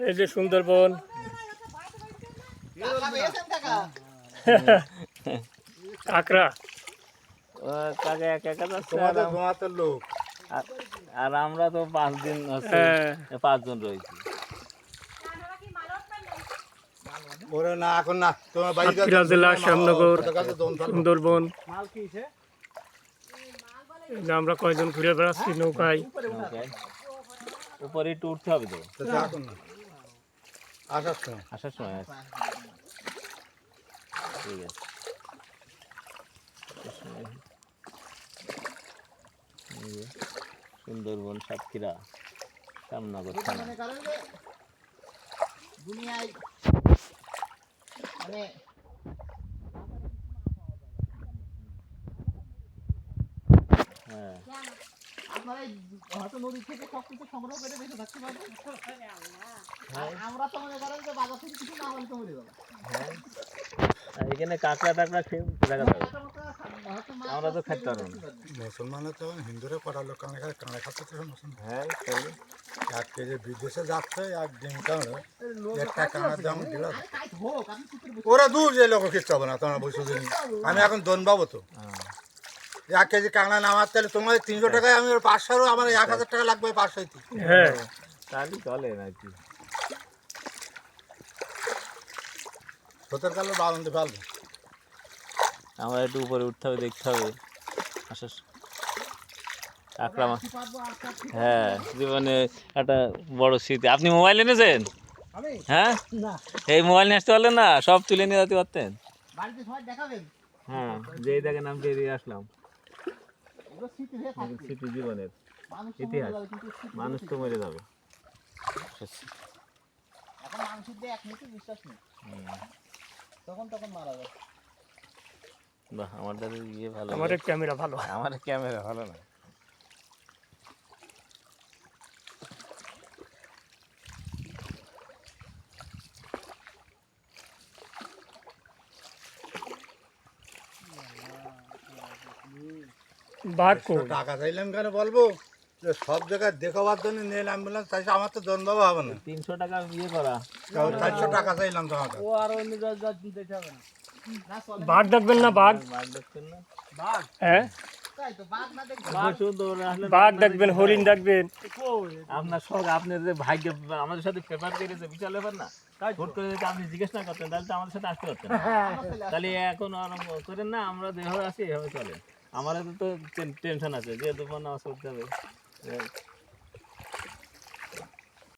এই যে সুন্দরবন কাঁকড়া লোক আর আমরা তো 5 দিন 5 জন রয়েছি। ওরে না এখন না তোমার সাতক্ষীরা জেলা শ্যামনগর সুন্দরবন। আমরা কয়জন ঘুরে বেড়াচ্ছি নৌকায়। উপরে একটু উঠতে হবে তো আসার সময়। ঠিক আছে সুন্দরবন সাতক্ষীরা শ্যামনগর থানা। দুনিয়ায় মানে আপনারা হয়তো নদী থেকে সবকিছু সংগ্রহ করে বেঁচে থাকতে পারবেন। আমরা তো মনে করেন যে বাজার থেকে কিছু না হলে তো মরে যাবো। এখানে কাঁকড়া টাকড়া খেয়ে দেখা যাবে, আমরা তো খাইতে পারবো না। মুসলমানের তো হিন্দুরা কটা লোক কাঁকড়া খাচ্ছে তো মুসলমান। হ্যাঁ 1 কেজি বিদেশে যাচ্ছে 1 ডিম কাঁকড়া একটা কাঁকড়ার দাম 1.5 ওরা দূর যে লোক খেতে হবে না তোমরা বসে দিন। আমি এখন দন পাবো তো 1 কেজি কাঁকড়া নামার তাহলে তোমার 300 টাকায় আমি 500 আমার 1000 টাকা লাগবে 500 হ্যাঁ তাহলে চলে নাকি? সতের কালে বাউন্ডে ফেলবো। আমার একটু উপরে উঠতে হবে, দেখতে হবে। কাঁকড়া মাছ, হ্যাঁ জীবনে একটা বড় স্মৃতি। আপনি মোবাইল এনেছেন? হ্যাঁ এই মোবাইল নিয়ে আসতে পারলেন না, সব তুলে নিয়ে যেতে পারতেন। হ্যাঁ যেই দেখেন আমি বেরিয়ে আসলাম। স্মৃতি জীবনের ইতিহাস, মানুষ তো মরে যাবে। এখন মানুষের দিয়ে 1 মিনিট বিশ্বাস নেই, তখন মারা যায়। বাহ আমার দাদা ইয়ে ভালো, আমার ক্যামেরা ভালো, আমার ক্যামেরা ভালো না। টাকা চাইলাম কেন বলবো যে সব জায়গায় দেখাবার জন্য নীল অ্যাম্বুলেন্স চাইছে, আমার তো জন বাবা হবে না। 300 টাকা ইয়ে করা, 400 টাকা চাইলাম তোমাকে। ও আর অন্য জায়গা দিতে হবে না। বাঘ দেখবেন না? বাঘ দেখছেন না? বাঘ, হ্যাঁ তাই তো বাঘ না দেখবেন, বাঘ দেখবেন, হরিণ দেখবেন। আপনার শখ, আপনার যে ভাগ্য আমাদের সাথে পেপার করেছে, বিশাল ব্যাপার না। ভোট করে যদি আপনি জিজ্ঞেস না করতেন তাহলে তো আমাদের সাথে আসতে পারতেন। তাহলে এখন আরম্ভ করেন না, আমরা যেভাবে আছি এভাবে চলে। আমাদের তো টেনশন আছে, যে দুপুর নামাজ পড়তে হবে।